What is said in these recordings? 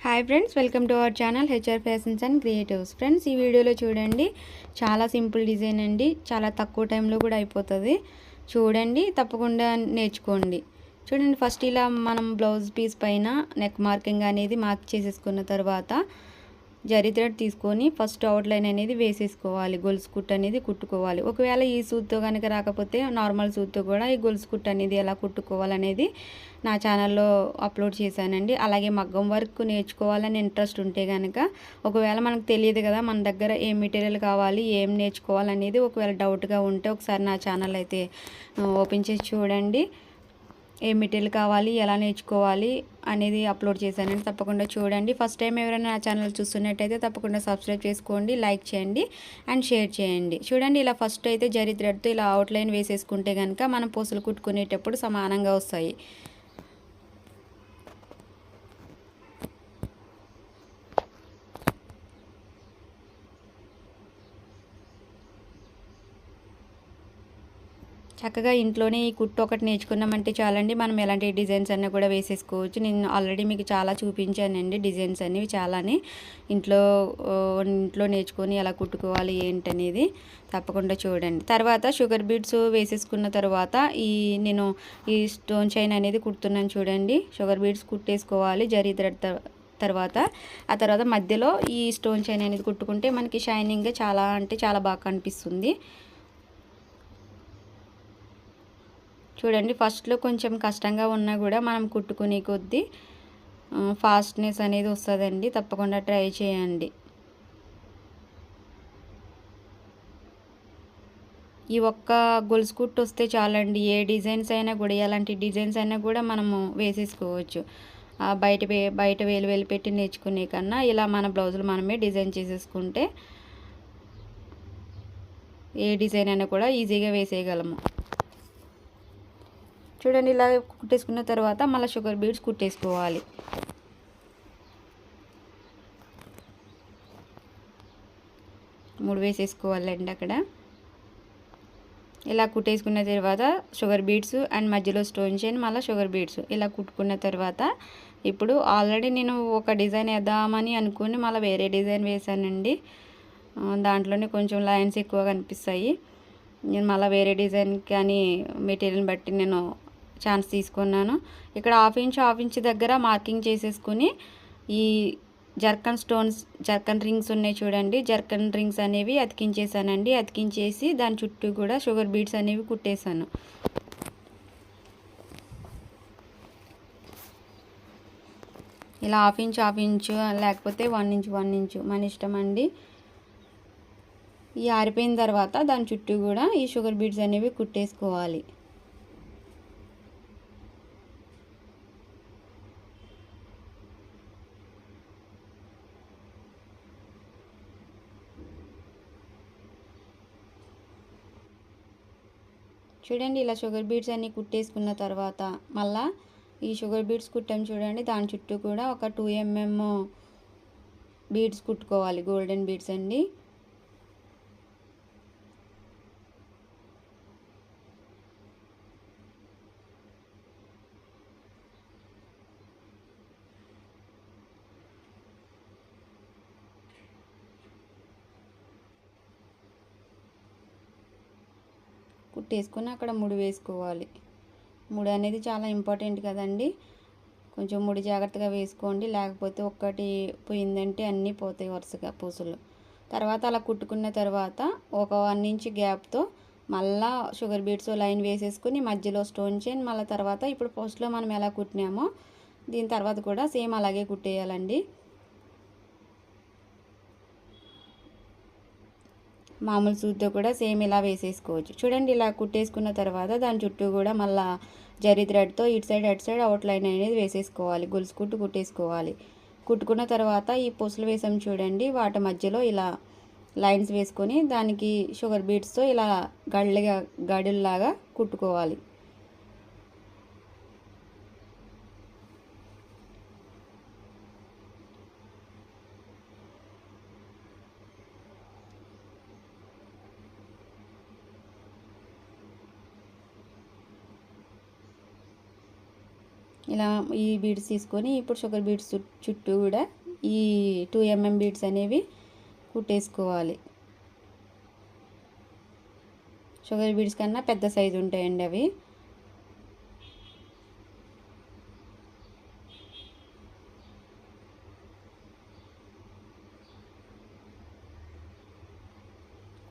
Hi friends, welcome to our channel HR fashions and creatives. Friends, ఈ వీడియోలో చూడండి, చాలా సింపుల్ డిజైన్ అండి. చాలా తక్కువ టైంలో కూడా అయిపోతుంది. చూడండి, తప్పకుండా నేర్చుకోండి. చూడండి, ఫస్ట్ ఇలా మనం బ్లౌజ్ పీస్ పైన నెక్ మార్కింగ్ అనేది మార్క్ చేసేసుకున్న తర్వాత జరీ థ్రెడ్ తీసుకొని ఫస్ట్ అవుట్లైన్ అనేది వేసేసుకోవాలి. గొలుసు కుట్టు అనేది కుట్టుకోవాలి. ఒకవేళ ఈ సూత్తో కనుక రాకపోతే నార్మల్ సూత్తో కూడా ఈ గొలుసు కుట్టు అనేది ఎలా కుట్టుకోవాలనేది నా ఛానల్లో అప్లోడ్ చేశానండి. అలాగే మగ్గం వర్క్ నేర్చుకోవాలని ఇంట్రెస్ట్ ఉంటే కనుక, ఒకవేళ మనకు తెలియదు కదా మన దగ్గర ఏం మెటీరియల్ కావాలి, ఏం నేర్చుకోవాలనేది ఒకవేళ డౌట్గా ఉంటే ఒకసారి నా ఛానల్ అయితే ఓపెన్ చేసి చూడండి. ఏ మెటీరియల్ కావాలి, ఎలా నేర్చుకోవాలి అనేది అప్లోడ్ చేశానండి. తప్పకుండా చూడండి. ఫస్ట్ టైం ఎవరైనా నా ఛానల్ చూస్తున్నట్టయితే తప్పకుండా సబ్స్క్రైబ్ చేసుకోండి, లైక్ చేయండి అండ్ షేర్ చేయండి. చూడండి, ఇలా ఫస్ట్ అయితే జరీ థ్రెడ్తో ఇలా అవుట్లైన్ వేసేసుకుంటే కనుక మనం పూసలు కుట్టుకునేటప్పుడు సమానంగా వస్తాయి. చక్కగా ఇంట్లోనే ఈ కుట్టు ఒకటి నేర్చుకున్నామంటే చాలండి, మనం ఎలాంటి డిజైన్స్ అన్నీ కూడా వేసేసుకోవచ్చు. నేను ఆల్రెడీ మీకు చాలా చూపించానండి డిజైన్స్ అనేవి చాలానే. ఇంట్లో నేర్చుకొని ఎలా కుట్టుకోవాలి ఏంటనేది తప్పకుండా చూడండి. తర్వాత షుగర్ బీడ్స్ వేసేసుకున్న తర్వాత నేను ఈ స్టోన్ చైన్ అనేది కుడుతున్నాను చూడండి. షుగర్ బీడ్స్ కుట్టేసుకోవాలి జరీ థ్రెడ్ తర్వాత. ఆ తర్వాత మధ్యలో ఈ స్టోన్ చైన్ అనేది కుట్టుకుంటే మనకి షైనింగ్గా చాలా అంటే చాలా బాగా కనిపిస్తుంది. చూడండి, ఫస్ట్లో కొంచెం కష్టంగా ఉన్నా కూడా మనం కుట్టుకునే కొద్దీ ఫాస్ట్నెస్ అనేది వస్తుందండి. తప్పకుండా ట్రై చేయండి. ఈ ఒక్క గొలుసు కుట్టు వస్తే చాలండి, ఏ డిజైన్స్ అయినా కూడా, ఎలాంటి డిజైన్స్ అయినా కూడా మనము వేసేసుకోవచ్చు. బయట వేలు పెట్టి నేర్చుకునే కన్నా ఇలా మన బ్లౌజులు మనమే డిజైన్ చేసేసుకుంటే ఏ డిజైన్ అయినా కూడా ఈజీగా వేసేయగలము. చూడండి, ఇలా కుట్టేసుకున్న తర్వాత మళ్ళీ షుగర్ బీడ్స్ కుట్టేసుకోవాలి. మూడు వేసేసుకోవాలండి అక్కడ. ఇలా కుట్టేసుకున్న తర్వాత షుగర్ బీడ్స్ అండ్ మధ్యలో స్టోన్ చైన్, మళ్ళీ షుగర్ బీడ్స్ ఇలా కుట్టుకున్న తర్వాత ఇప్పుడు ఆల్రెడీ నేను ఒక డిజైన్ వేద్దామని అనుకుని మళ్ళీ వేరే డిజైన్ వేసానండి. దాంట్లోనే కొంచెం లైన్స్ ఎక్కువ కనిపిస్తాయి. నేను మళ్ళీ వేరే డిజైన్ కానీ మెటీరియల్ని బట్టి నేను ఛాన్స్ తీసుకున్నాను. ఇక్కడ హాఫ్ ఇంచ్ దగ్గర మార్కింగ్ చేసేసుకుని ఈ జర్కన్ రింగ్స్ ఉన్నాయి చూడండి. జర్కన్ రింగ్స్ అనేవి అతికించేసానండి. అతికించేసి దాని చుట్టూ కూడా షుగర్ బీడ్స్ అనేవి కుట్టేశాను. ఇలా హాఫ్ ఇంచ్ లేకపోతే 1 ఇంచ్ మన ఇష్టం అండి. ఈ ఆరిపోయిన తర్వాత దాని చుట్టూ కూడా ఈ షుగర్ బీడ్స్ అనేవి కుట్టేసుకోవాలి. చూడండి, ఇలా షుగర్ బీడ్స్ అన్నీ కుట్టేసుకున్న తర్వాత మళ్ళీ ఈ షుగర్ బీడ్స్ కుట్టాం చూడండి, దాని చుట్టూ కూడా ఒక 2 mm బీడ్స్ కుట్టుకోవాలి. గోల్డెన్ బీడ్స్ అండి. కుట్టేసుకొని అక్కడ ముడి వేసుకోవాలి. ముడి అనేది చాలా ఇంపార్టెంట్ కదండి. కొంచెం ముడి జాగ్రత్తగా వేసుకోండి, లేకపోతే ఒక్కటి పోయిందంటే అన్నీ పోతాయి వరుసగా పూసలు. తర్వాత అలా కుట్టుకున్న తర్వాత ఒక 1 ఇంచ్ గ్యాప్తో మళ్ళీ షుగర్ బీడ్స్ లైన్ వేసేసుకుని మధ్యలో స్టోన్ చైన్, మళ్ళీ తర్వాత ఇప్పుడు ఫస్ట్లో మనం ఎలా కుట్టినామో దీని తర్వాత కూడా సేమ్ అలాగే కుట్టేయాలండి. మామూలు సూదితో కూడా సేమ్ ఇలా వేసేసుకోవచ్చు. చూడండి, ఇలా కుట్టేసుకున్న తర్వాత దాని చుట్టూ కూడా మళ్ళీ జరీ థ్రెడ్తో ఇటు సైడ్ అటు సైడ్ అవుట్లైన్ అనేది వేసేసుకోవాలి. గొలుసు కుట్టు కుట్టేసుకోవాలి. కుట్టుకున్న తర్వాత ఈ పూసలు వేసాం చూడండి, వాటి మధ్యలో ఇలా లైన్స్ వేసుకొని దానికి షుగర్ బీడ్స్తో ఇలా గడుల్లాగా కుట్టుకోవాలి. ఇలా ఈ బీడ్స్ తీసుకొని ఇప్పుడు షుగర్ బీడ్స్ చుట్టూ కూడా ఈ 2 mm బీడ్స్ అనేవి కుట్టేసుకోవాలి. షుగర్ బీడ్స్ కన్నా పెద్ద సైజు ఉంటాయండి అవి.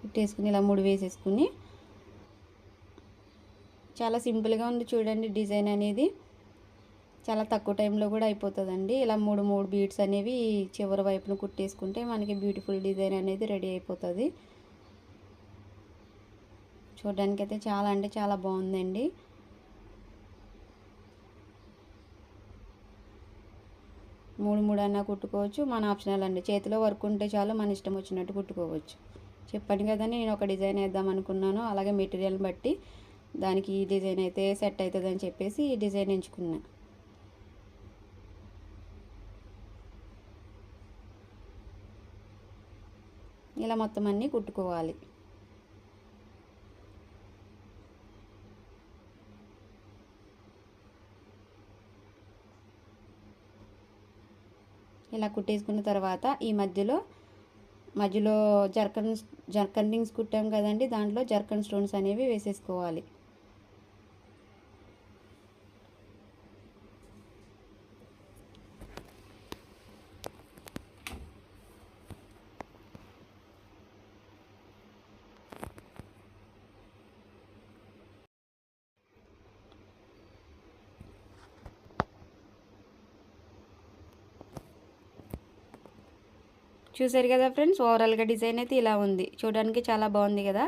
కుట్టేసుకుని ఇలా 3 వేసేసుకుని చాలా సింపుల్గా ఉంది చూడండి. డిజైన్ అనేది చాలా తక్కువ టైంలో కూడా అయిపోతుందండి. ఇలా 3 బీడ్స్ అనేవి చివరి వైపున కుట్టేసుకుంటే మనకి బ్యూటిఫుల్ డిజైన్ అనేది రెడీ అయిపోతుంది. చూడడానికి అయితే చాలా అంటే చాలా బాగుందండి. మూడు అన్నా కుట్టుకోవచ్చు, మన ఆప్షనల్ అండి. చేతిలో వర్క్ ఉంటే చాలు, మన ఇష్టం వచ్చినట్టు కుట్టుకోవచ్చు. చెప్పాను కదండి, నేను ఒక డిజైన్ వేద్దాం అనుకున్నాను. అలాగే మెటీరియల్ బట్టి దానికి ఈ డిజైన్ అయితే సెట్ అవుతుంది అని చెప్పేసి ఈ డిజైన్ ఎంచుకున్నా. ఇలా మొత్తం అన్నీ కుట్టుకోవాలి. ఇలా కుట్టేసుకున్న తర్వాత ఈ మధ్యలో జర్కన్ రింగ్స్ కుట్టాం కదండి, దాంట్లో జర్కన్ స్టోన్స్ అనేవి వేసేసుకోవాలి. చూసారు కదా ఫ్రెండ్స్, ఓవరాల్గా డిజైన్ అయితే ఇలా ఉంది. చూడడానికి చాలా బాగుంది కదా.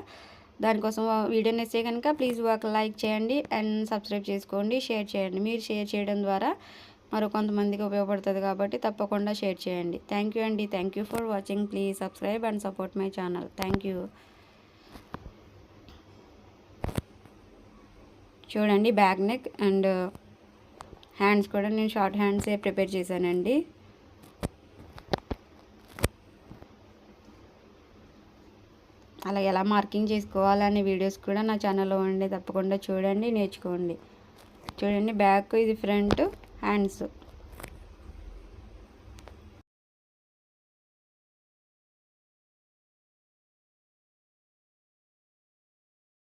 దానికోసం వీడియో నచ్చితే కనుక ప్లీజ్ ఒక లైక్ చేయండి అండ్ సబ్స్క్రైబ్ చేసుకోండి, షేర్ చేయండి. మీరు షేర్ చేయడం ద్వారా మరో కొంతమందికి ఉపయోగపడుతుంది కాబట్టి తప్పకుండా షేర్ చేయండి. థ్యాంక్ యూ అండి. Thank you for watching. Please subscribe and support my channel. Thank you. చూడండి, బ్యాక్ నెక్ అండ్ హ్యాండ్స్ కూడా నేను షార్ట్ హ్యాండ్సే ప్రిపేర్ చేశానండి. అలా ఎలా మార్కింగ్ చేసుకోవాలనే వీడియోస్ కూడా నా ఛానల్లో ఉండి తప్పకుండా చూడండి, నేర్చుకోండి. చూడండి, బ్యాక్, ఇది ఫ్రంట్, హ్యాండ్స్.